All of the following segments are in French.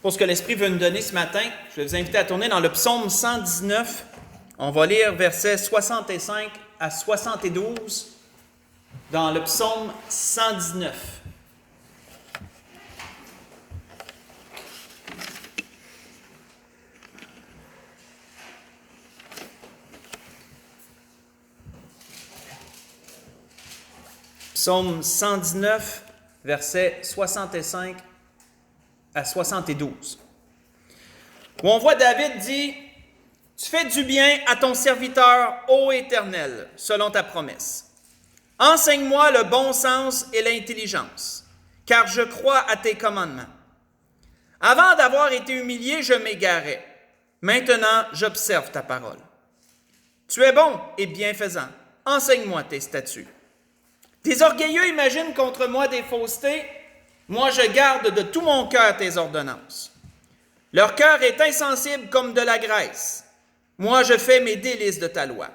Pour ce que l'Esprit veut nous donner ce matin, je vais vous inviter à tourner dans le psaume 119. On va lire versets 65 à 72 dans le psaume 119. Psaume 119, versets 65 à 72. Où on voit David dit « Tu fais du bien à ton serviteur, ô Éternel, selon ta promesse. Enseigne-moi le bon sens et l'intelligence, car je crois à tes commandements. Avant d'avoir été humilié, je m'égarais. Maintenant, j'observe ta parole. Tu es bon et bienfaisant. Enseigne-moi tes statuts. Tes orgueilleux imaginent contre moi des faussetés. Moi, je garde de tout mon cœur tes ordonnances. Leur cœur est insensible comme de la graisse. Moi, je fais mes délices de ta loi.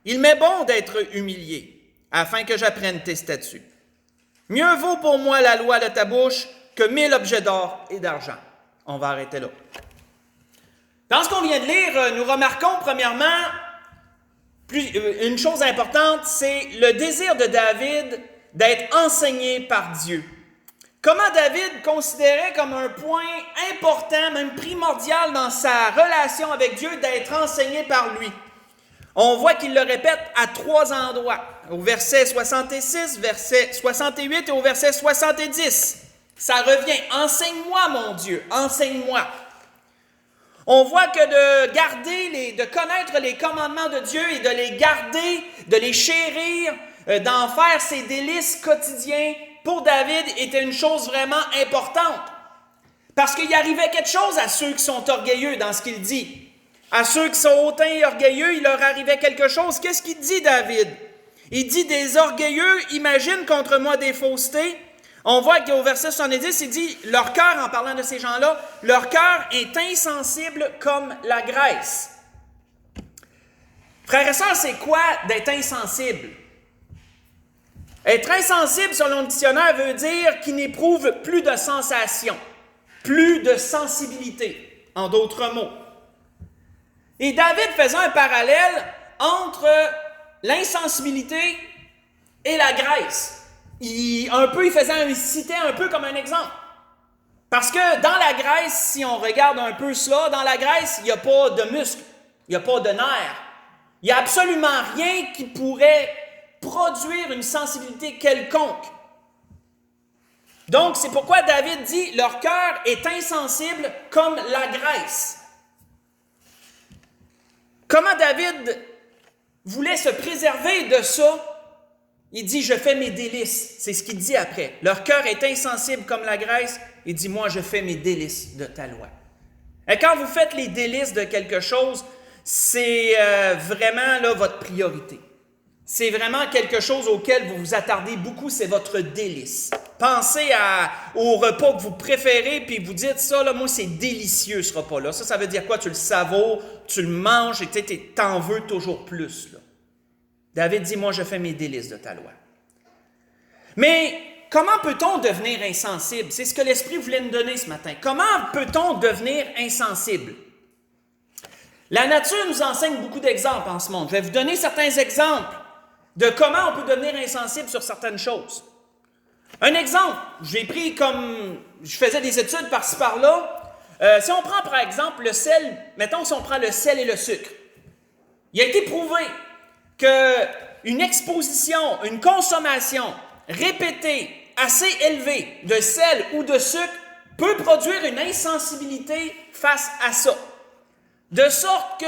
Il m'est bon d'être humilié, afin que j'apprenne tes statuts. Mieux vaut pour moi la loi de ta bouche que 1000 objets d'or et d'argent. On va arrêter là. Dans ce qu'on vient de lire, nous remarquons premièrement une chose importante, c'est le désir de David d'être enseigné par Dieu. Comment David considérait comme un point important, même primordial dans sa relation avec Dieu, d'être enseigné par lui. On voit qu'il le répète à 3 endroits, au verset 66, verset 68 et au verset 70. Ça revient, enseigne-moi mon Dieu, enseigne-moi. On voit que de connaître les commandements de Dieu et de les garder, de les chérir, d'en faire ses délices quotidiens, pour David, était une chose vraiment importante. Parce qu'il arrivait quelque chose à ceux qui sont orgueilleux dans ce qu'il dit. À ceux qui sont hautains et orgueilleux, il leur arrivait quelque chose. Qu'est-ce qu'il dit, David? Il dit, des orgueilleux imaginent contre moi des faussetés. On voit qu'au verset 70, il dit, leur cœur, en parlant de ces gens-là, leur cœur est insensible comme la graisse. Frères et sœurs, c'est quoi d'être insensible? Être insensible, selon le dictionnaire, veut dire qu'il n'éprouve plus de sensation, plus de sensibilité, en d'autres mots. Et David faisait un parallèle entre l'insensibilité et la graisse. Il citait un peu comme un exemple. Parce que dans la graisse, si on regarde un peu cela, dans la graisse, il n'y a pas de muscles, il n'y a pas de nerfs. Il n'y a absolument rien qui pourrait produire une sensibilité quelconque. Donc, c'est pourquoi David dit « Leur cœur est insensible comme la graisse ». Comment David voulait se préserver de ça? Il dit « Je fais mes délices ». C'est ce qu'il dit après. « Leur cœur est insensible comme la graisse ». Il dit « Moi, je fais mes délices de ta loi ». Et quand vous faites les délices de quelque chose, c'est vraiment là, votre priorité. C'est vraiment quelque chose auquel vous vous attardez beaucoup, c'est votre délice. Pensez au repas que vous préférez, puis vous dites ça, là, moi, c'est délicieux ce repas-là. Ça veut dire quoi? Tu le savoures, tu le manges et tu t'en veux toujours plus. Là. David dit, moi, je fais mes délices de ta loi. Mais comment peut-on devenir insensible? C'est ce que l'Esprit voulait nous donner ce matin. Comment peut-on devenir insensible? La nature nous enseigne beaucoup d'exemples en ce monde. Je vais vous donner certains exemples de comment on peut devenir insensible sur certaines choses. Un exemple, j'ai pris comme je faisais des études par-ci par-là. Si on prend par exemple le sel, mettons si on prend le sel et le sucre. Il a été prouvé qu'une exposition, une consommation répétée assez élevée de sel ou de sucre peut produire une insensibilité face à ça. De sorte que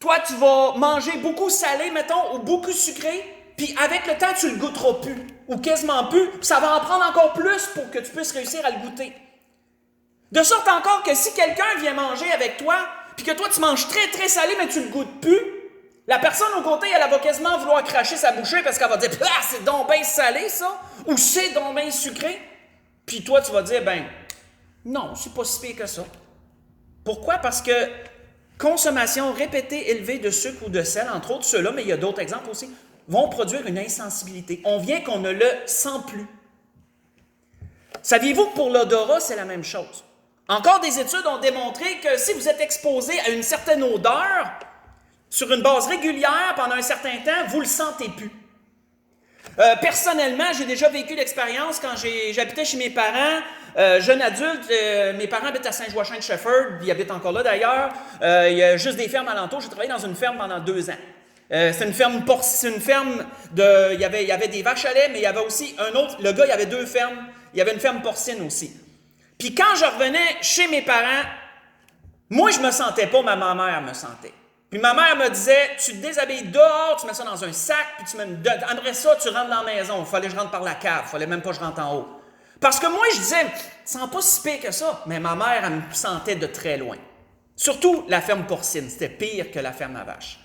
toi, tu vas manger beaucoup salé, mettons, ou beaucoup sucré, puis avec le temps, tu le goûteras plus, ou quasiment plus, puis ça va en prendre encore plus pour que tu puisses réussir à le goûter. De sorte encore que si quelqu'un vient manger avec toi, puis que toi, tu manges très, très salé, mais tu le goûtes plus, la personne au côté, elle va quasiment vouloir cracher sa bouchée parce qu'elle va dire « Ah, c'est donc bien salé, ça! » ou « C'est donc bien sucré! » Puis toi, tu vas dire « Ben, non, c'est pas si pire que ça. » Pourquoi? Parce que consommation répétée élevée de sucre ou de sel, entre autres ceux-là, mais il y a d'autres exemples aussi, vont produire une insensibilité. On vient qu'on ne le sent plus. Saviez-vous que pour l'odorat, c'est la même chose? Encore des études ont démontré que si vous êtes exposé à une certaine odeur, sur une base régulière pendant un certain temps, vous ne le sentez plus. Personnellement, j'ai déjà vécu l'expérience quand j'habitais chez mes parents, jeune adulte. Mes parents habitent à Saint-Joachim-de-Shefford, ils habitent encore là d'ailleurs. Il y a juste des fermes alentours. J'ai travaillé dans une ferme pendant 2 ans. C'est une ferme de. Il y avait des vaches à lait, mais il y avait aussi un autre. Le gars, il y avait 2 fermes. Il y avait une ferme porcine aussi. Puis quand je revenais chez mes parents, moi, je me sentais pas, ma mère me sentait. Puis ma mère me disait, tu te déshabilles dehors, tu mets ça dans un sac, puis après ça, tu rentres dans la maison. Il fallait que je rentre par la cave, il fallait même pas que je rentre en haut. Parce que moi, je disais, ça sent pas si pire que ça. Mais ma mère, elle me sentait de très loin. Surtout la ferme porcine, c'était pire que la ferme à vaches.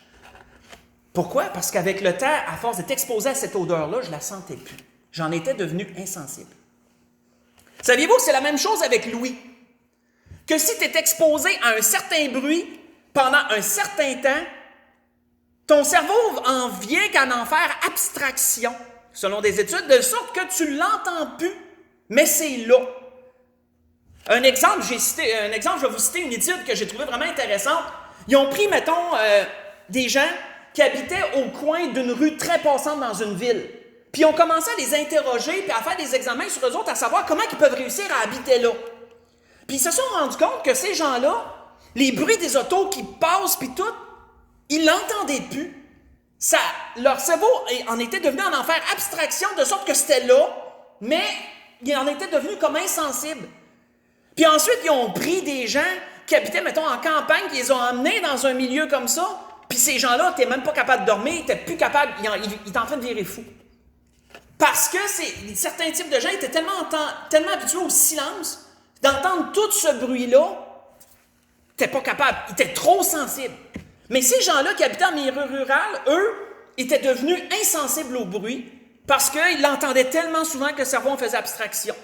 Pourquoi? Parce qu'avec le temps, à force d'être exposé à cette odeur-là, je la sentais plus. J'en étais devenu insensible. Saviez-vous que c'est la même chose avec l'ouïe? Que si tu es exposé à un certain bruit pendant un certain temps, ton cerveau en vient qu'à en faire abstraction, selon des études, de sorte que tu ne l'entends plus, mais c'est là. Un exemple, je vais vous citer une étude que j'ai trouvée vraiment intéressante. Ils ont pris, mettons, des gens qui habitaient au coin d'une rue très passante dans une ville. Puis ils ont commencé à les interroger puis à faire des examens sur eux autres, à savoir comment ils peuvent réussir à habiter là. Puis ils se sont rendus compte que ces gens-là, les bruits des autos qui passent puis tout, ils l'entendaient plus. Leur cerveau en était devenu en faire abstraction de sorte que c'était là, mais ils en étaient devenus comme insensibles. Puis ensuite, ils ont pris des gens qui habitaient, mettons, en campagne, qui les ont emmenés dans un milieu comme ça, puis ces gens-là n'étaient même pas capables de dormir, ils n'étaient plus capables, ils étaient en train de virer fous. Parce que certains types de gens étaient tellement habitués au silence, d'entendre tout ce bruit-là, ils n'étaient pas capables, ils étaient trop sensibles. Mais ces gens-là qui habitaient en milieu rural, eux, étaient devenus insensibles au bruit parce qu'ils l'entendaient tellement souvent que le cerveau en faisait abstraction.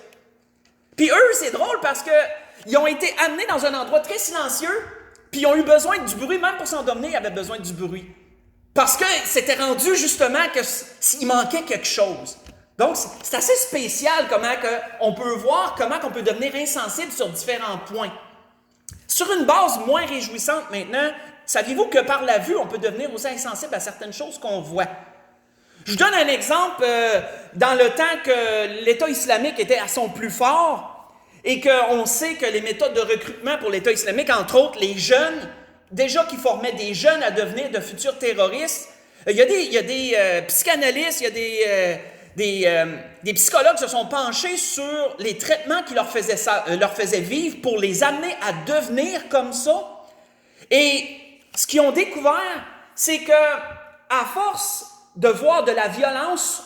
Puis eux, c'est drôle parce qu'ils ont été amenés dans un endroit très silencieux, puis ils ont eu besoin du bruit, même pour s'endormir, ils avaient besoin du bruit. Parce que c'était rendu justement qu'il manquait quelque chose. Donc, c'est assez spécial comment on peut voir comment on peut devenir insensible sur différents points. Sur une base moins réjouissante maintenant, saviez-vous que par la vue, on peut devenir aussi insensible à certaines choses qu'on voit? Je vous donne un exemple. Dans le temps que l'État islamique était à son plus fort et qu'on sait que les méthodes de recrutement pour l'État islamique, entre autres les jeunes, déjà qui formaient des jeunes à devenir de futurs terroristes, il y a des psychanalystes, il y a des psychologues qui se sont penchés sur les traitements qui leur faisaient vivre pour les amener à devenir comme ça. Et ce qu'ils ont découvert, c'est que à force de voir de la violence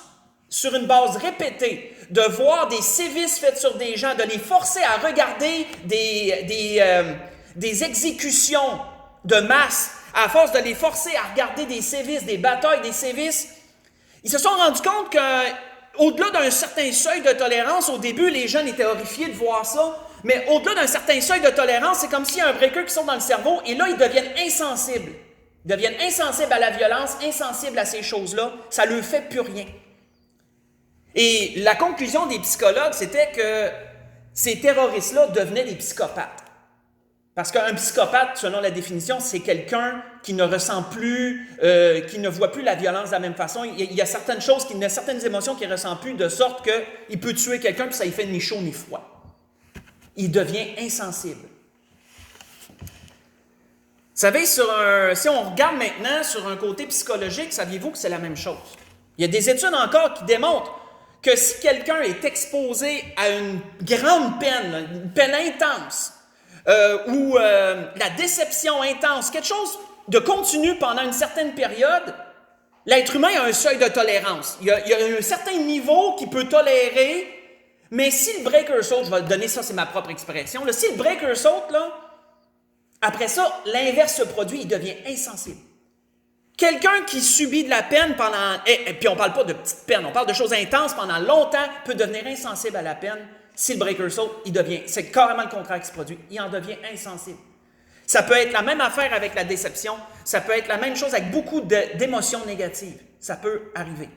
sur une base répétée, de voir des sévices faits sur des gens, de les forcer à regarder des exécutions de masse, à force de les forcer à regarder des sévices, des batailles, des sévices, ils se sont rendus compte qu'au-delà d'un certain seuil de tolérance, au début, les jeunes étaient horrifiés de voir ça, mais au-delà d'un certain seuil de tolérance, c'est comme s'il y a un breaker qui sort dans le cerveau, et là, ils deviennent insensibles. Ils deviennent insensibles à la violence, insensibles à ces choses-là. Ça ne leur fait plus rien. Et la conclusion des psychologues, c'était que ces terroristes-là devenaient des psychopathes. Parce qu'un psychopathe, selon la définition, c'est quelqu'un qui ne ressent plus, qui ne voit plus la violence de la même façon. Il y a certaines choses, il y a certaines émotions qu'il ne ressent plus, de sorte qu'il peut tuer quelqu'un puis ça ne fait ni chaud ni froid. Il devient insensible. Vous savez, si on regarde maintenant sur un côté psychologique, saviez-vous que c'est la même chose? Il y a des études encore qui démontrent que si quelqu'un est exposé à une grande peine, une peine intense, ou la déception intense, quelque chose de continu pendant une certaine période, l'être humain a un seuil de tolérance. Il y a un certain niveau qu'il peut tolérer, mais si le breaker saute, je vais le donner ça, c'est ma propre expression, là, si le breaker saute, là, après ça, l'inverse se produit, il devient insensible. Quelqu'un qui subit de la peine pendant, et puis on ne parle pas de petites peines, on parle de choses intenses pendant longtemps, peut devenir insensible à la peine. Si le breaker saute, c'est carrément le contraire qui se produit, il en devient insensible. Ça peut être la même affaire avec la déception, ça peut être la même chose avec beaucoup d'émotions négatives. Ça peut arriver.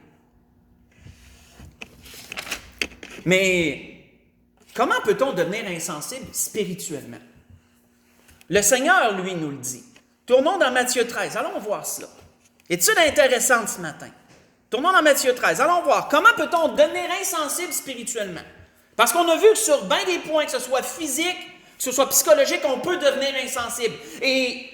Mais Comment peut-on devenir insensible spirituellement? Le Seigneur, lui, nous le dit. Tournons dans Matthieu 13. Allons voir cela. Étude intéressante ce matin. Tournons dans Matthieu 13. Allons voir. Comment peut-on devenir insensible spirituellement? Parce qu'on a vu que sur bien des points, que ce soit physique, que ce soit psychologique, on peut devenir insensible. Et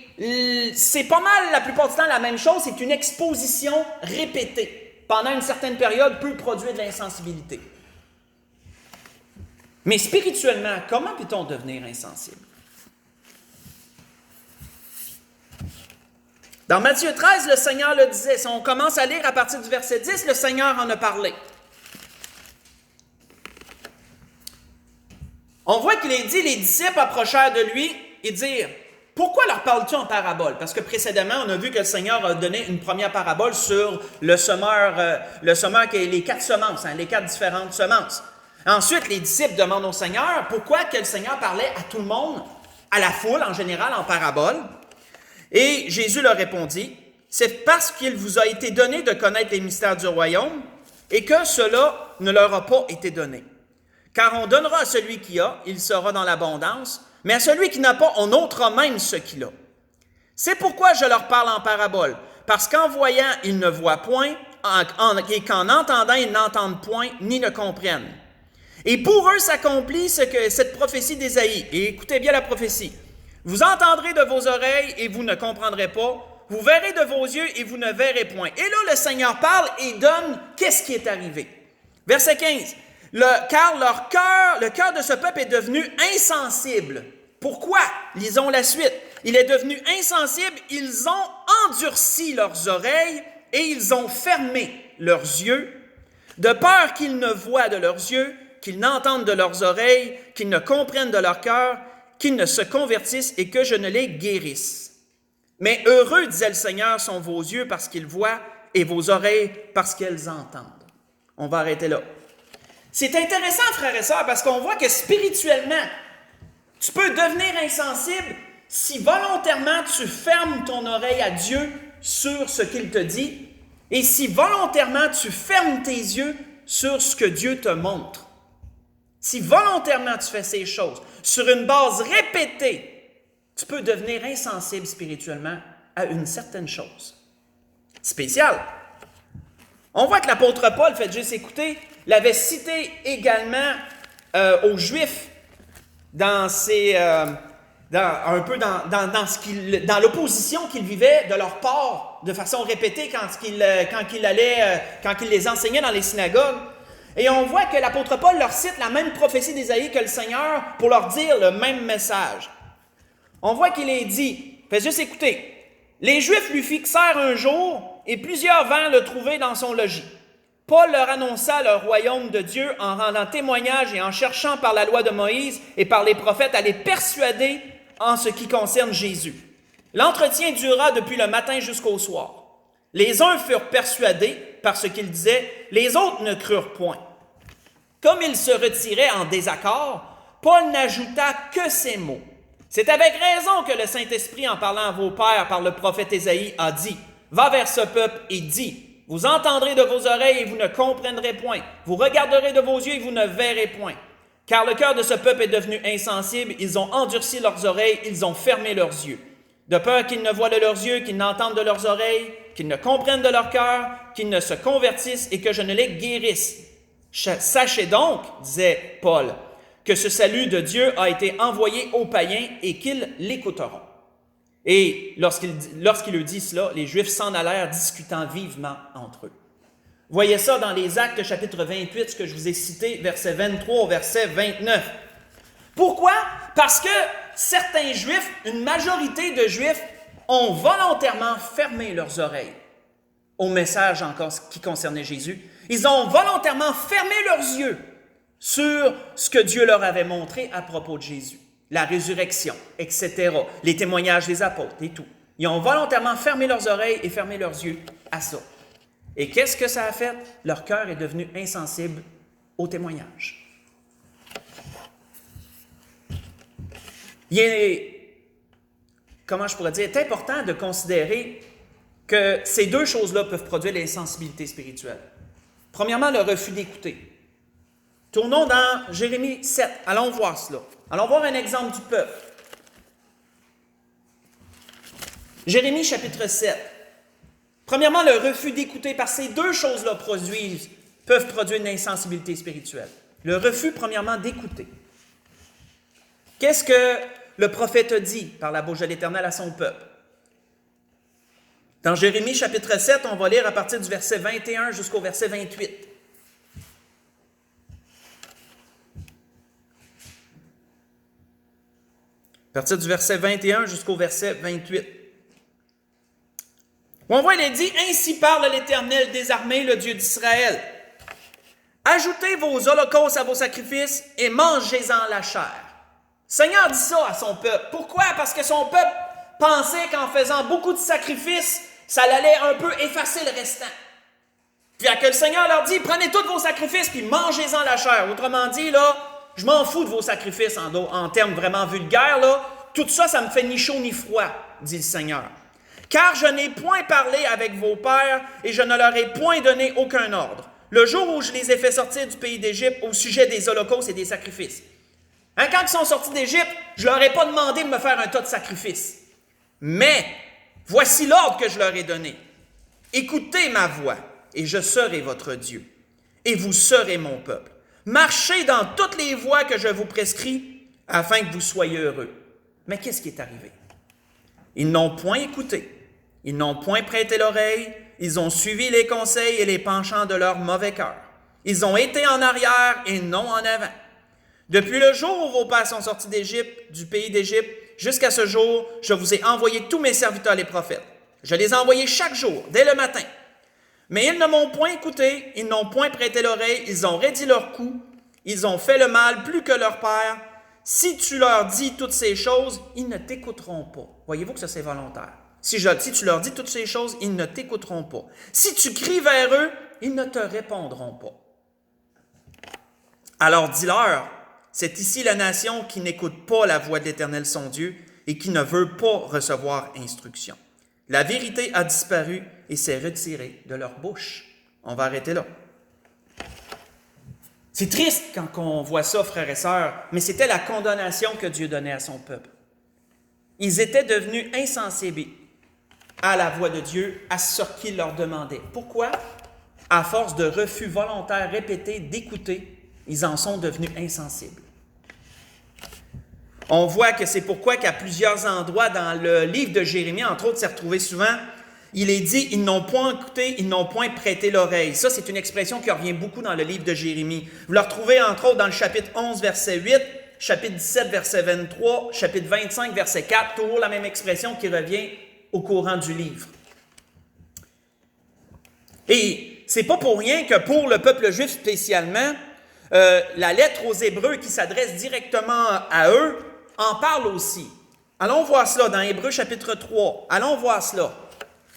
c'est pas mal, la plupart du temps, la même chose. C'est une exposition répétée pendant une certaine période peut produire de l'insensibilité. Mais spirituellement, comment peut-on devenir insensible? Dans Matthieu 13, le Seigneur le disait. Si on commence à lire à partir du verset 10, le Seigneur en a parlé. On voit qu'il est dit, les disciples approchèrent de lui et dirent, « Pourquoi leur parles-tu en parabole? » Parce que précédemment, on a vu que le Seigneur a donné une première parabole sur le semeur qui est les 4 semences, les 4 différentes semences. Ensuite, les disciples demandent au Seigneur, pourquoi que le Seigneur parlait à tout le monde, à la foule en général, en parabole? Et Jésus leur répondit, « C'est parce qu'il vous a été donné de connaître les mystères du royaume et que cela ne leur a pas été donné. Car on donnera à celui qui a, il sera dans l'abondance, mais à celui qui n'a pas, on ôtera même ce qu'il a. C'est pourquoi je leur parle en parabole, parce qu'en voyant, ils ne voient point, et qu'en entendant, ils n'entendent point, ni ne comprennent. Et pour eux s'accomplit cette prophétie d'Ésaïe. Et écoutez bien la prophétie. Vous entendrez de vos oreilles et vous ne comprendrez pas. Vous verrez de vos yeux et vous ne verrez point. Et là, le Seigneur parle et donne qu'est-ce qui est arrivé. Verset 15. Car le cœur de ce peuple est devenu insensible. Pourquoi? Lisons la suite. Il est devenu insensible, ils ont endurci leurs oreilles et ils ont fermé leurs yeux, de peur qu'ils ne voient de leurs yeux, qu'ils n'entendent de leurs oreilles, qu'ils ne comprennent de leur cœur, qu'ils ne se convertissent et que je ne les guérisse. Mais heureux, disait le Seigneur, sont vos yeux parce qu'ils voient et vos oreilles parce qu'elles entendent. On va arrêter là. C'est intéressant, frères et sœurs, parce qu'on voit que spirituellement, tu peux devenir insensible si volontairement tu fermes ton oreille à Dieu sur ce qu'il te dit et si volontairement tu fermes tes yeux sur ce que Dieu te montre. Si volontairement tu fais ces choses, sur une base répétée, tu peux devenir insensible spirituellement à une certaine chose. Spécial. On voit que l'apôtre Paul, faites juste écouter, l'avait cité également aux Juifs dans l'opposition qu'ils vivaient de leur part de façon répétée quand il les enseignait dans les synagogues. Et on voit que l'apôtre Paul leur cite la même prophétie d'Ésaïe que le Seigneur pour leur dire le même message. On voit qu'il est dit, faites juste écouter, « Les Juifs lui fixèrent un jour et plusieurs vinrent le trouver dans son logis. Paul leur annonça le royaume de Dieu en rendant témoignage et en cherchant par la loi de Moïse et par les prophètes à les persuader en ce qui concerne Jésus. L'entretien dura depuis le matin jusqu'au soir. Les uns furent persuadés par ce qu'ils disaient, les autres ne crurent point. Comme ils se retiraient en désaccord, Paul n'ajouta que ces mots. C'est avec raison que le Saint-Esprit, en parlant à vos pères par le prophète Ésaïe, a dit, va vers ce peuple et dis, vous entendrez de vos oreilles et vous ne comprendrez point. Vous regarderez de vos yeux et vous ne verrez point. Car le cœur de ce peuple est devenu insensible, ils ont endurci leurs oreilles, ils ont fermé leurs yeux. De peur qu'ils ne voient de leurs yeux, qu'ils n'entendent de leurs oreilles, qu'ils ne comprennent de leur cœur, qu'ils ne se convertissent et que je ne les guérisse. Sachez donc, disait Paul, que ce salut de Dieu a été envoyé aux païens et qu'ils l'écouteront. Et lorsqu'il leur dit cela, les Juifs s'en allèrent discutant vivement entre eux. Voyez ça dans les Actes chapitre 28, ce que je vous ai cité, verset 23 au verset 29. Pourquoi? Parce que certains Juifs, une majorité de Juifs, ont volontairement fermé leurs oreilles au message encore qui concernait Jésus. Ils ont volontairement fermé leurs yeux sur ce que Dieu leur avait montré à propos de Jésus. La résurrection, etc., les témoignages des apôtres et tout. Ils ont volontairement fermé leurs oreilles et fermé leurs yeux à ça. Et qu'est-ce que ça a fait? Leur cœur est devenu insensible aux témoignages. Il est, comment je pourrais dire, c'est important de considérer que ces deux choses-là peuvent produire l'insensibilité spirituelle. Premièrement, le refus d'écouter. Tournons dans Jérémie 7. Allons voir cela. Allons voir un exemple du peuple. Jérémie chapitre 7. Premièrement, le refus d'écouter, parce que ces deux choses-là peuvent produire une insensibilité spirituelle. Le refus, premièrement, d'écouter. Qu'est-ce que le prophète dit par la bouche de l'Éternel à son peuple? Dans Jérémie chapitre 7, on va lire à partir du verset 21 jusqu'au verset 28. À partir du verset 21 jusqu'au verset 28. Où on voit, il est dit, « Ainsi parle l'Éternel des armées, le Dieu d'Israël. Ajoutez vos holocaustes à vos sacrifices et mangez-en la chair. » Seigneur dit ça à son peuple. Pourquoi? Parce que son peuple pensait qu'en faisant beaucoup de sacrifices, ça allait un peu effacer le restant. Puis que le Seigneur leur dit, prenez tous vos sacrifices puis mangez-en la chair. Autrement dit, là, je m'en fous de vos sacrifices en termes vraiment vulgaires. Là. Tout ça, ça me fait ni chaud ni froid, dit le Seigneur. Car je n'ai point parlé avec vos pères et je ne leur ai point donné aucun ordre. Le jour où je les ai fait sortir du pays d'Égypte au sujet des holocaustes et des sacrifices. Quand ils sont sortis d'Égypte, je ne leur ai pas demandé de me faire un tas de sacrifices. Mais, voici l'ordre que je leur ai donné. Écoutez ma voix, et je serai votre Dieu, et vous serez mon peuple. Marchez dans toutes les voies que je vous prescris, afin que vous soyez heureux. Mais qu'est-ce qui est arrivé? Ils n'ont point écouté, ils n'ont point prêté l'oreille, ils ont suivi les conseils et les penchants de leur mauvais cœur. Ils ont été en arrière et non en avant. Depuis le jour où vos pères sont sortis d'Égypte, du pays d'Égypte, jusqu'à ce jour, je vous ai envoyé tous mes serviteurs les prophètes. Je les ai envoyés chaque jour, dès le matin. Mais ils ne m'ont point écouté, ils n'ont point prêté l'oreille, ils ont raidi leur cou, ils ont fait le mal plus que leur père. Si tu leur dis toutes ces choses, ils ne t'écouteront pas. Voyez-vous que ça, c'est volontaire. Si tu leur dis toutes ces choses, ils ne t'écouteront pas. Si tu cries vers eux, ils ne te répondront pas. Alors dis-leur, c'est ici la nation qui n'écoute pas la voix de l'Éternel son Dieu et qui ne veut pas recevoir instruction. La vérité a disparu et s'est retirée de leur bouche. On va arrêter là. C'est triste quand on voit ça, frères et sœurs, mais c'était la condamnation que Dieu donnait à son peuple. Ils étaient devenus insensibles à la voix de Dieu, à ce qu'il leur demandait. Pourquoi? À force de refus volontaires répétés d'écouter, ils en sont devenus insensibles. On voit que c'est pourquoi qu'à plusieurs endroits dans le livre de Jérémie, entre autres, c'est retrouvé souvent, il est dit, ils n'ont point écouté, ils n'ont point prêté l'oreille. Ça, c'est une expression qui revient beaucoup dans le livre de Jérémie. Vous le retrouvez, entre autres, dans le chapitre 11, verset 8, chapitre 17, verset 23, chapitre 25, verset 4, toujours la même expression qui revient au courant du livre. Et c'est pas pour rien que pour le peuple juif spécialement, la lettre aux Hébreux qui s'adresse directement à eux en parle aussi. Allons voir cela dans Hébreux chapitre 3. Allons voir cela.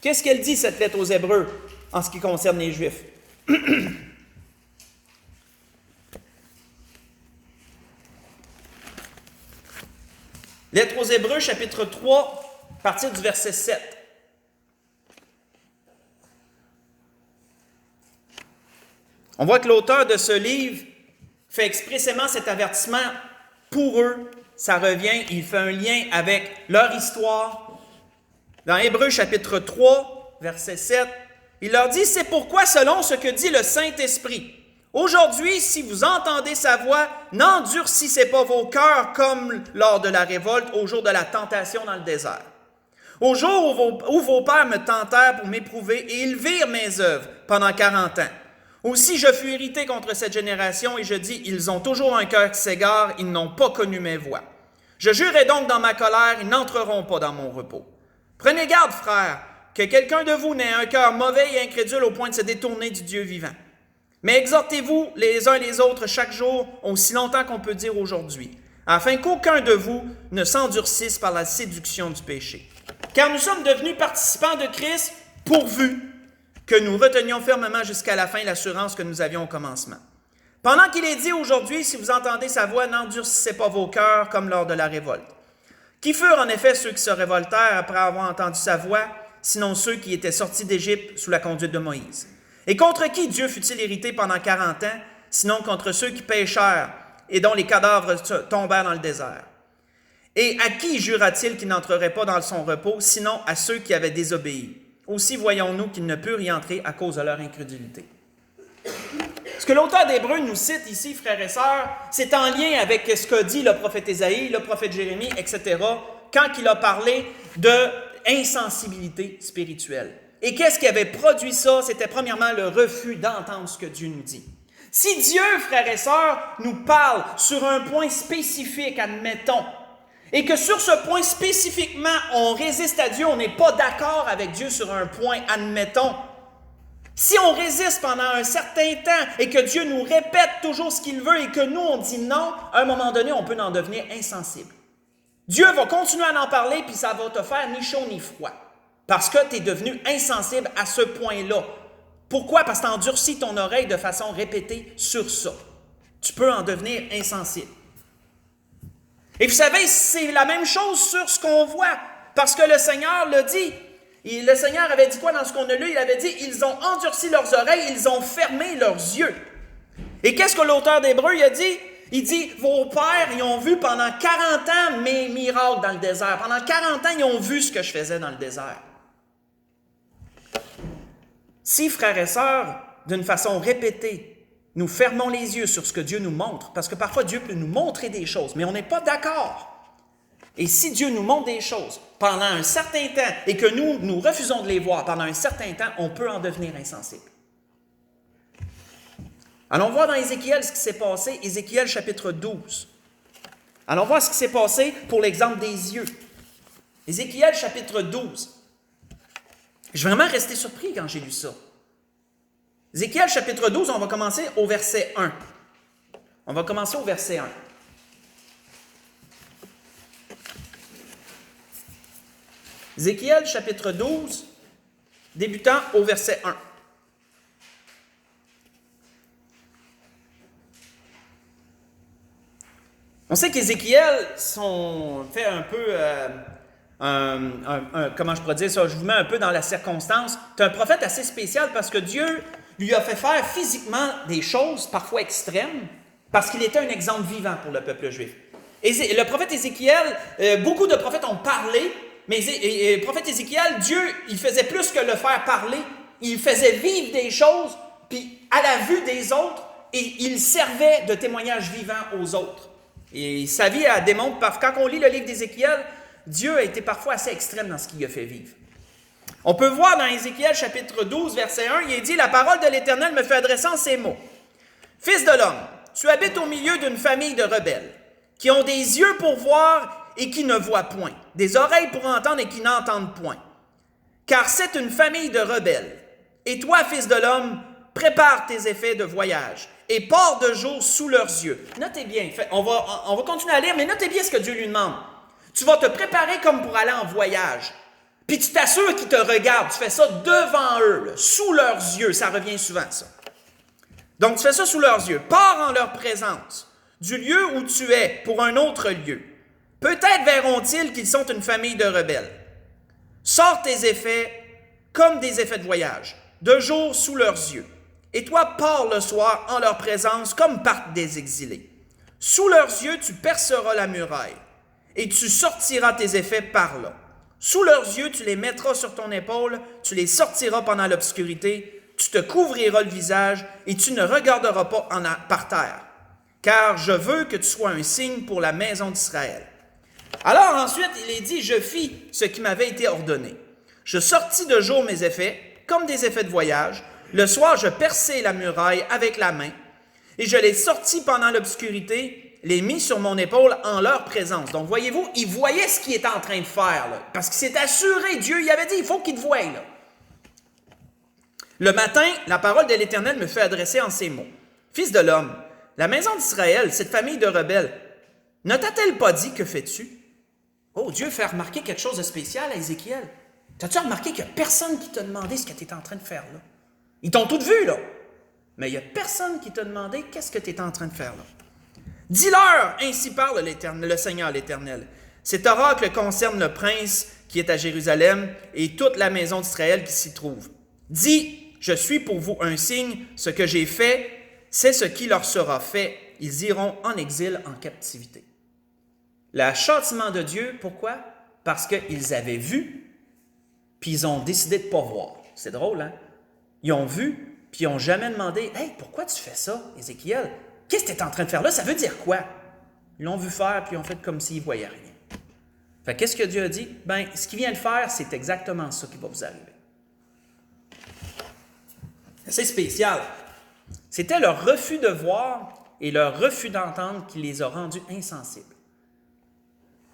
Qu'est-ce qu'elle dit, cette lettre aux Hébreux, en ce qui concerne les Juifs? Lettre aux Hébreux, chapitre 3, à partir du verset 7. On voit que l'auteur de ce livre fait expressément cet avertissement pour eux. Ça revient, il fait un lien avec leur histoire. Dans Hébreux chapitre 3, verset 7, il leur dit, « C'est pourquoi, selon ce que dit le Saint-Esprit, aujourd'hui, si vous entendez sa voix, n'endurcissez pas vos cœurs comme lors de la révolte au jour de la tentation dans le désert. Au jour où vos pères me tentèrent pour m'éprouver et ils virent mes œuvres pendant 40 ans. Aussi je fus irrité contre cette génération et je dis, ils ont toujours un cœur qui s'égare, ils n'ont pas connu mes voies. Je jurai donc dans ma colère, ils n'entreront pas dans mon repos. Prenez garde, frères, que quelqu'un de vous n'ait un cœur mauvais et incrédule au point de se détourner du Dieu vivant. Mais exhortez-vous les uns les autres chaque jour, aussi longtemps qu'on peut dire aujourd'hui, afin qu'aucun de vous ne s'endurcisse par la séduction du péché. Car nous sommes devenus participants de Christ pourvu que nous retenions fermement jusqu'à la fin l'assurance que nous avions au commencement. Pendant qu'il est dit aujourd'hui, si vous entendez sa voix, n'endurcissez pas vos cœurs comme lors de la révolte. Qui furent en effet ceux qui se révoltèrent après avoir entendu sa voix, sinon ceux qui étaient sortis d'Égypte sous la conduite de Moïse? Et contre qui Dieu fut-il irrité pendant 40 ans? sinon contre ceux qui péchèrent et dont les cadavres tombèrent dans le désert. Et à qui jura-t-il qu'il n'entrerait pas dans son repos, sinon à ceux qui avaient désobéi? Aussi voyons-nous qu'ils ne purent y entrer à cause de leur incrédulité. Ce que l'auteur d'Hébreux nous cite ici, frères et sœurs, c'est en lien avec ce qu'a dit le prophète Ésaïe, le prophète Jérémie, etc., quand il a parlé d'insensibilité spirituelle. Et qu'est-ce qui avait produit ça? C'était premièrement le refus d'entendre ce que Dieu nous dit. Si Dieu, frères et sœurs, nous parle sur un point spécifique, admettons, et que sur ce point spécifiquement, on résiste à Dieu, on n'est pas d'accord avec Dieu sur un point, admettons. Si on résiste pendant un certain temps et que Dieu nous répète toujours ce qu'il veut et que nous, on dit non, à un moment donné, on peut en devenir insensible. Dieu va continuer à en parler, puis ça va te faire ni chaud ni froid. Parce que tu es devenu insensible à ce point-là. Pourquoi? Parce que tu endurcis ton oreille de façon répétée sur ça. Tu peux en devenir insensible. Et vous savez, c'est la même chose sur ce qu'on voit. Parce que le Seigneur l'a dit. Et le Seigneur avait dit quoi dans ce qu'on a lu? Il avait dit, ils ont endurci leurs oreilles, ils ont fermé leurs yeux. Et qu'est-ce que l'auteur d'Hébreux a dit? Il dit, vos pères, ils ont vu pendant 40 ans mes miracles dans le désert. Pendant 40 ans, ils ont vu ce que je faisais dans le désert. Si, frères et sœurs, d'une façon répétée, nous fermons les yeux sur ce que Dieu nous montre, parce que parfois Dieu peut nous montrer des choses, mais on n'est pas d'accord. Et si Dieu nous montre des choses pendant un certain temps et que nous refusons de les voir pendant un certain temps, on peut en devenir insensible. Allons voir dans Ézéchiel ce qui s'est passé, Ézéchiel chapitre 12. Allons voir ce qui s'est passé pour l'exemple des yeux. Ézéchiel chapitre 12. Je suis vraiment resté surpris quand j'ai lu ça. Ézéchiel chapitre 12, on va commencer au verset 1. On va commencer au verset 1. Ézéchiel chapitre 12, débutant au verset 1. On sait qu'Ézéchiel fait un peu, comment je pourrais dire ça, je vous mets un peu dans la circonstance. C'est un prophète assez spécial parce que Dieu lui a fait faire physiquement des choses parfois extrêmes parce qu'il était un exemple vivant pour le peuple juif. Et le prophète Ézéchiel, beaucoup de prophètes ont parlé, mais le prophète Ézéchiel, Dieu, il faisait plus que le faire parler, il faisait vivre des choses, puis à la vue des autres, et il servait de témoignage vivant aux autres. Et sa vie, elle démontre, quand on lit le livre d'Ézéchiel, Dieu a été parfois assez extrême dans ce qu'il a fait vivre. On peut voir dans Ézéchiel chapitre 12, verset 1, il est dit « La parole de l'Éternel me fait adresser en ces mots. Fils de l'homme, tu habites au milieu d'une famille de rebelles, qui ont des yeux pour voir et qui ne voient point, des oreilles pour entendre et qui n'entendent point. Car c'est une famille de rebelles. Et toi, fils de l'homme, prépare tes effets de voyage et pars de jour sous leurs yeux. » Notez bien, on va continuer à lire, mais notez bien ce que Dieu lui demande. Tu vas te préparer comme pour aller en voyage. Puis tu t'assures qu'ils te regardent. Tu fais ça devant eux, là, sous leurs yeux. Ça revient souvent, ça. Donc, tu fais ça sous leurs yeux. Pars en leur présence, du lieu où tu es, pour un autre lieu. Peut-être verront-ils qu'ils sont une famille de rebelles. Sors tes effets comme des effets de voyage, de jour sous leurs yeux. Et toi, pars le soir en leur présence comme partent des exilés. Sous leurs yeux, tu perceras la muraille, et tu sortiras tes effets par là. Sous leurs yeux, tu les mettras sur ton épaule, tu les sortiras pendant l'obscurité, tu te couvriras le visage, et tu ne regarderas pas par terre. Car je veux que tu sois un signe pour la maison d'Israël. Alors ensuite, il est dit, je fis ce qui m'avait été ordonné. Je sortis de jour mes effets, comme des effets de voyage. Le soir, je perçai la muraille avec la main, et je les sortis pendant l'obscurité, les mis sur mon épaule en leur présence. Donc, voyez-vous, il voyait ce qu'il était en train de faire, là, parce qu'il s'est assuré, Dieu, il avait dit, il faut qu'il te voie, là. Le matin, la parole de l'Éternel me fait adresser en ces mots. Fils de l'homme, la maison d'Israël, cette famille de rebelles, ne t'a-t-elle pas dit, que fais-tu? Oh, Dieu fait remarquer quelque chose de spécial à Ézéchiel. T'as-tu remarqué qu'il n'y a personne qui t'a demandé ce que tu es en train de faire, là? Ils t'ont tout vu, là. Mais il n'y a personne qui t'a demandé qu'est-ce que tu es en train de faire, là. Dis-leur, ainsi parle le Seigneur l'Éternel. Cet oracle concerne le prince qui est à Jérusalem et toute la maison d'Israël qui s'y trouve. Dis, je suis pour vous un signe, ce que j'ai fait, c'est ce qui leur sera fait. Ils iront en exil, en captivité. Le châtiment de Dieu, pourquoi? Parce qu'ils avaient vu, puis ils ont décidé de ne pas voir. C'est drôle, hein? Ils ont vu, puis ils n'ont jamais demandé « Hey, pourquoi tu fais ça, Ézéchiel? Qu'est-ce que tu es en train de faire là? Ça veut dire quoi? » Ils l'ont vu faire, puis ils ont fait comme s'ils ne voyaient rien. Fait qu'est-ce que Dieu a dit? Ben, ce qu'il vient de faire, c'est exactement ça qui va vous arriver. C'est spécial. C'était leur refus de voir et leur refus d'entendre qui les a rendus insensibles.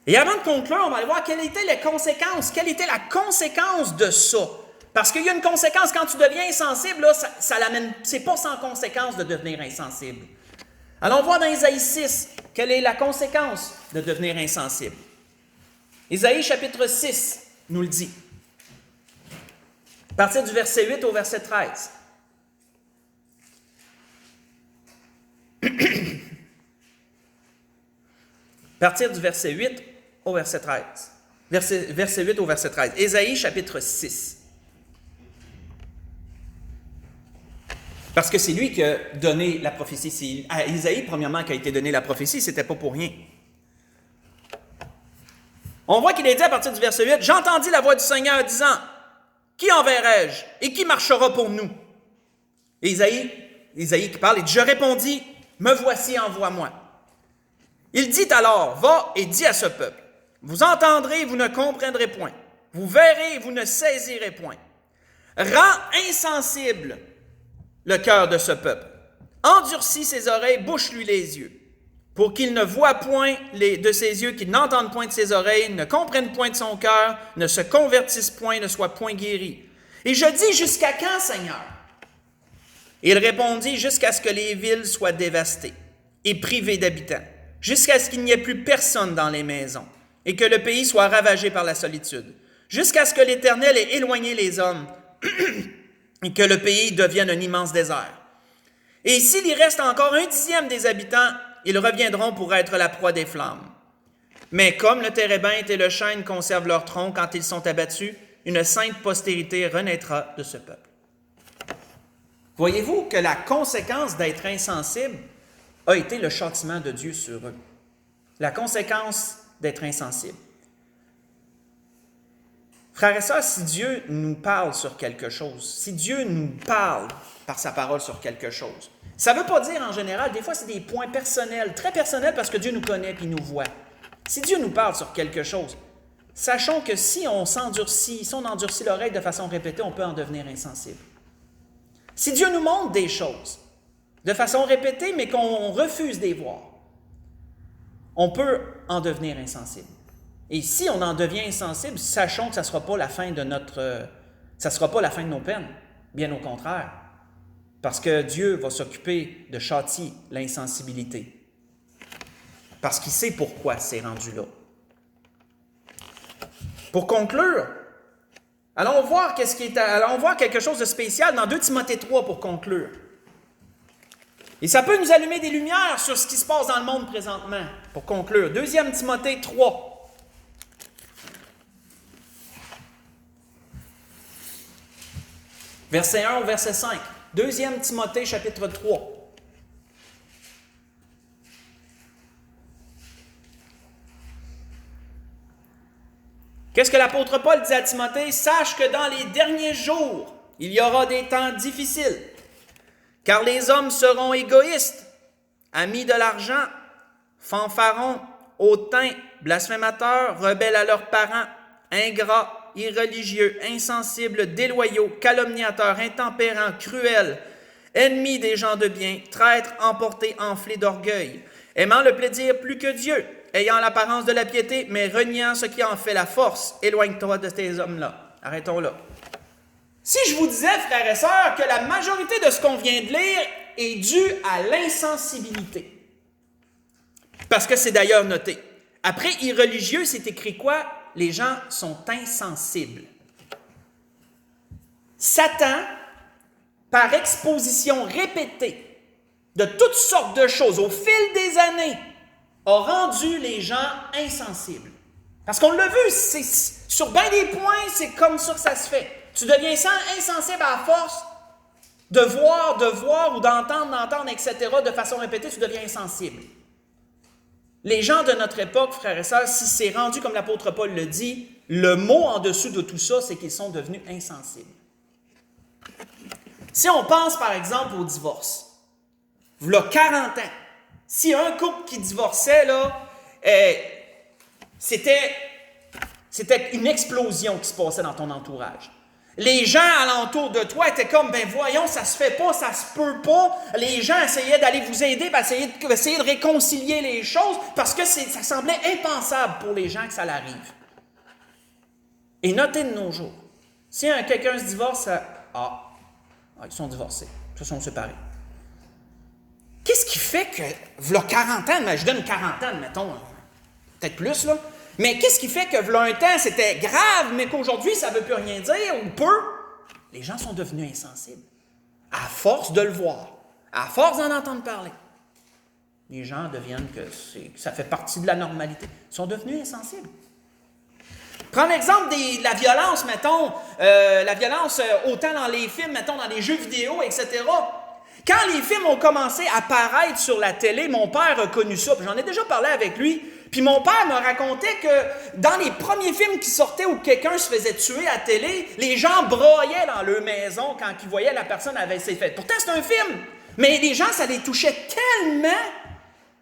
Et avant de conclure, on va aller voir quelles étaient les conséquences. Quelle était la conséquence de ça? Parce qu'il y a une conséquence quand tu deviens insensible, là, ça l'amène, c'est pas sans conséquence de devenir insensible. Allons voir dans Ésaïe 6, quelle est la conséquence de devenir insensible. Ésaïe chapitre 6 nous le dit. À partir du verset 8 au verset 13. À partir du verset 8 au verset 13. Verset 8 au verset 13. Ésaïe chapitre 6. Parce que c'est lui qui a donné la prophétie. C'est à Ésaïe, premièrement, qui a été donné la prophétie, c'était pas pour rien. On voit qu'il est dit à partir du verset 8, « J'entendis la voix du Seigneur disant, qui enverrai-je et qui marchera pour nous? » Ésaïe qui parle, il dit, « Je répondis, me voici, envoie-moi. » Il dit alors, « Va et dis à ce peuple, vous entendrez et vous ne comprendrez point. Vous verrez et vous ne saisirez point. Rends insensible le cœur de ce peuple. Endurcis ses oreilles, bouche-lui les yeux, pour qu'il ne voie point de ses yeux, qu'il n'entende point de ses oreilles, ne comprenne point de son cœur, ne se convertisse point, ne soit point guéri. Et je dis, jusqu'à quand, Seigneur? Il répondit, jusqu'à ce que les villes soient dévastées et privées d'habitants, jusqu'à ce qu'il n'y ait plus personne dans les maisons, et que le pays soit ravagé par la solitude, jusqu'à ce que l'Éternel ait éloigné les hommes, et que le pays devienne un immense désert. Et s'il y reste encore 1/10 des habitants, ils reviendront pour être la proie des flammes. Mais comme le térébinthe et le chêne conservent leur tronc quand ils sont abattus, une sainte postérité renaîtra de ce peuple. Voyez-vous que la conséquence d'être insensible a été le châtiment de Dieu sur eux. La conséquence d'être insensible. Frères et sœurs, si Dieu nous parle sur quelque chose, si Dieu nous parle par sa parole sur quelque chose, ça ne veut pas dire en général, des fois c'est des points personnels, très personnels parce que Dieu nous connaît et nous voit. Si Dieu nous parle sur quelque chose, sachons que si on endurcit l'oreille de façon répétée, on peut en devenir insensible. Si Dieu nous montre des choses de façon répétée, mais qu'on refuse de les voir, on peut en devenir insensible. Et si on en devient insensible, sachons que ça ne sera pas la fin de nos peines, bien au contraire, parce que Dieu va s'occuper de châtier l'insensibilité, parce qu'il sait pourquoi c'est rendu là. Pour conclure, allons voir quelque chose de spécial dans 2 Timothée 3 pour conclure. Et ça peut nous allumer des lumières sur ce qui se passe dans le monde présentement. Pour conclure, 2 Timothée 3. Verset 1 au verset 5. 2 Timothée chapitre 3. Qu'est-ce que l'apôtre Paul dit à Timothée? « Sache que dans les derniers jours, il y aura des temps difficiles, car les hommes seront égoïstes, amis de l'argent, fanfarons, hautains, blasphémateurs, rebelles à leurs parents, ingrats, irreligieux, insensibles, déloyaux, calomniateurs, intempérants, cruels, ennemis des gens de bien, traîtres, emportés, enflés d'orgueil, aimant le plaisir plus que Dieu, ayant l'apparence de la piété, mais reniant ce qui en fait la force. Éloigne-toi de ces hommes-là. » Arrêtons là. Si je vous disais, frères et sœurs, que la majorité de ce qu'on vient de lire est due à l'insensibilité, parce que c'est d'ailleurs noté. Après irreligieux, c'est écrit quoi? Les gens sont insensibles. Satan, par exposition répétée de toutes sortes de choses au fil des années, a rendu les gens insensibles. Parce qu'on l'a vu, sur bien des points, c'est comme ça que ça se fait. Tu deviens insensible à la force, De voir ou d'entendre, etc., de façon répétée, tu deviens insensible. Les gens de notre époque, frères et sœurs, si c'est rendu comme l'apôtre Paul le dit, le mot en dessous de tout ça, c'est qu'ils sont devenus insensibles. Si on pense par exemple au divorce, v'là 40 ans, si un couple qui divorçait, là, c'était une explosion qui se passait dans ton entourage. Les gens alentour de toi étaient comme, ben voyons, ça se fait pas, ça se peut pas. Les gens essayaient d'aller vous aider, essayer de réconcilier les choses, parce que ça semblait impensable pour les gens que ça l'arrive. Et notez de nos jours, si quelqu'un se divorce, ils sont divorcés, ils sont séparés. Qu'est-ce qui fait que, v'là 40 ans, mais je donne 40 ans, mettons, peut-être plus, là, mais qu'est-ce qui fait que, v'là un temps, c'était grave, mais qu'aujourd'hui, ça ne veut plus rien dire, ou peu? Les gens sont devenus insensibles. À force de le voir, à force d'en entendre parler, les gens deviennent que ça fait partie de la normalité. Ils sont devenus insensibles. Prends l'exemple de la violence, mettons, la violence autant dans les films, mettons, dans les jeux vidéo, etc. Quand les films ont commencé à paraître sur la télé, mon père a connu ça, puis j'en ai déjà parlé avec lui, puis mon père me racontait que dans les premiers films qui sortaient où quelqu'un se faisait tuer à télé, les gens braillaient dans leur maison quand ils voyaient la personne avait été faite. Pourtant, c'est un film, mais les gens, ça les touchait tellement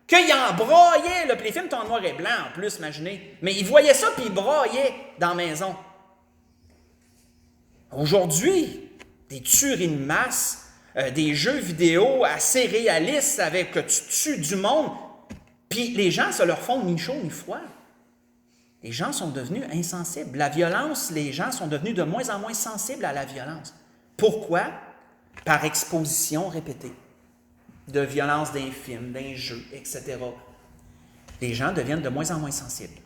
qu'ils en braillaient, là, puis les films étaient en noir et blanc en plus, imaginez. Mais ils voyaient ça, puis ils braillaient dans la maison. Aujourd'hui, des tueries de masse, des jeux vidéo assez réalistes avec que tu tues du monde, puis les gens se leur font ni chaud ni froid. Les gens sont devenus insensibles. La violence, les gens sont devenus de moins en moins sensibles à la violence. Pourquoi? Par exposition répétée de violence d'un film, d'un jeu, etc. Les gens deviennent de moins en moins sensibles.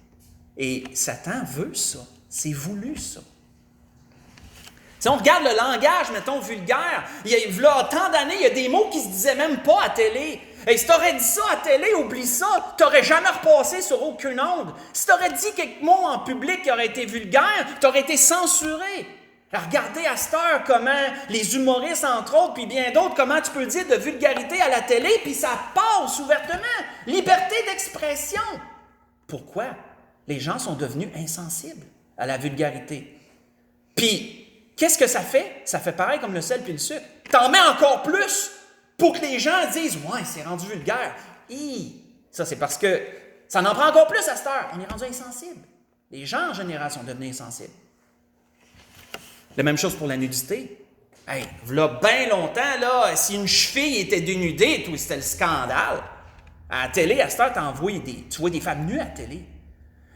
Et Satan veut ça. C'est voulu, ça. Si on regarde le langage, mettons, vulgaire, il y a tant d'années, il y a des mots qui ne se disaient même pas à télé. Et si tu aurais dit ça à télé, oublie ça, tu n'aurais jamais repassé sur aucune onde. Si tu aurais dit quelques mots en public qui auraient été vulgaires, tu aurais été censuré. Regardez à cette heure comment les humoristes, entre autres, puis bien d'autres, comment tu peux dire de vulgarité à la télé, puis ça passe ouvertement. Liberté d'expression. Pourquoi? Les gens sont devenus insensibles à la vulgarité. Puis, qu'est-ce que ça fait? Ça fait pareil comme le sel puis le sucre. T'en mets encore plus pour que les gens disent « Ouais, c'est rendu vulgaire. » Ça, c'est parce que ça en prend encore plus à cette heure. On est rendu insensible. Les gens, en général, sont devenus insensibles. La même chose pour la nudité. Hey, v'là bien longtemps, là, si une cheville était dénudée, c'était le scandale. À la télé, à cette heure, tu vois des femmes nues à la télé.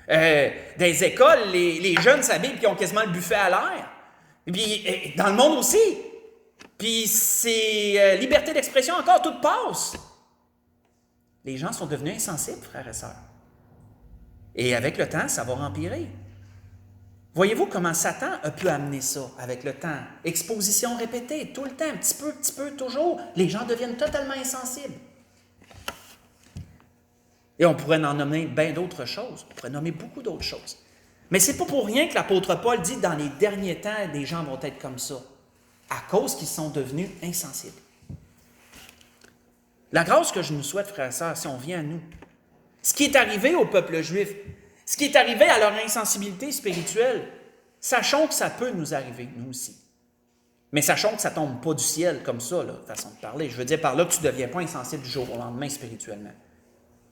Dans les écoles, les jeunes s'habillent et ils ont quasiment le buffet à l'air. Et puis, dans le monde aussi. Puis, c'est liberté d'expression encore, tout passe. Les gens sont devenus insensibles, frères et sœurs. Et avec le temps, ça va empirer. Voyez-vous comment Satan a pu amener ça avec le temps? Exposition répétée, tout le temps, petit peu, toujours. Les gens deviennent totalement insensibles. Et on pourrait en nommer bien d'autres choses. On pourrait nommer beaucoup d'autres choses. Mais ce n'est pas pour rien que l'apôtre Paul dit dans les derniers temps, les gens vont être comme ça, à cause qu'ils sont devenus insensibles. La grâce que je nous souhaite, frères et sœurs, si on vient à nous, ce qui est arrivé au peuple juif, ce qui est arrivé à leur insensibilité spirituelle, sachons que ça peut nous arriver, nous aussi. Mais sachons que ça ne tombe pas du ciel comme ça, là, façon de parler. Je veux dire par là que tu ne deviens pas insensible du jour au lendemain spirituellement.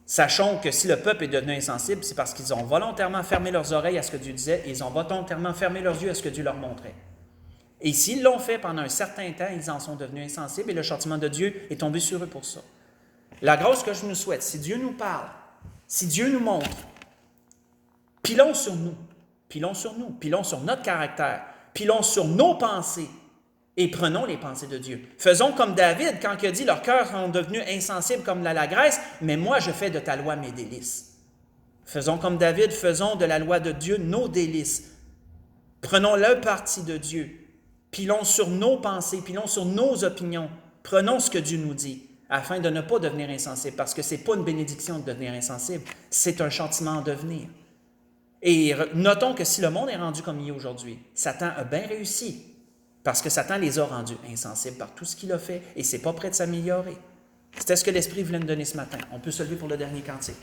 Sachons que si le peuple est devenu insensible, c'est parce qu'ils ont volontairement fermé leurs oreilles à ce que Dieu disait et ils ont volontairement fermé leurs yeux à ce que Dieu leur montrait. Et s'ils l'ont fait pendant un certain temps, ils en sont devenus insensibles et le châtiment de Dieu est tombé sur eux pour ça. La grâce que je nous souhaite, si Dieu nous parle, si Dieu nous montre, pilons sur nous, pilons sur notre caractère, pilons sur nos pensées et prenons les pensées de Dieu. Faisons comme David quand il a dit « Leurs cœurs sont devenus insensibles comme la graisse, mais moi je fais de ta loi mes délices. » Faisons comme David, faisons de la loi de Dieu nos délices. Prenons le parti de Dieu. Pilons sur nos pensées, pilons sur nos opinions. Prenons ce que Dieu nous dit afin de ne pas devenir insensible, parce que ce n'est pas une bénédiction de devenir insensible, c'est un châtiment en devenir. Et notons que si le monde est rendu comme il est aujourd'hui, Satan a bien réussi Parce que Satan les a rendus insensibles par tout ce qu'il a fait et c'est pas prêt de s'améliorer. C'était ce que l'Esprit voulait nous donner ce matin. On peut se lever pour le dernier cantique.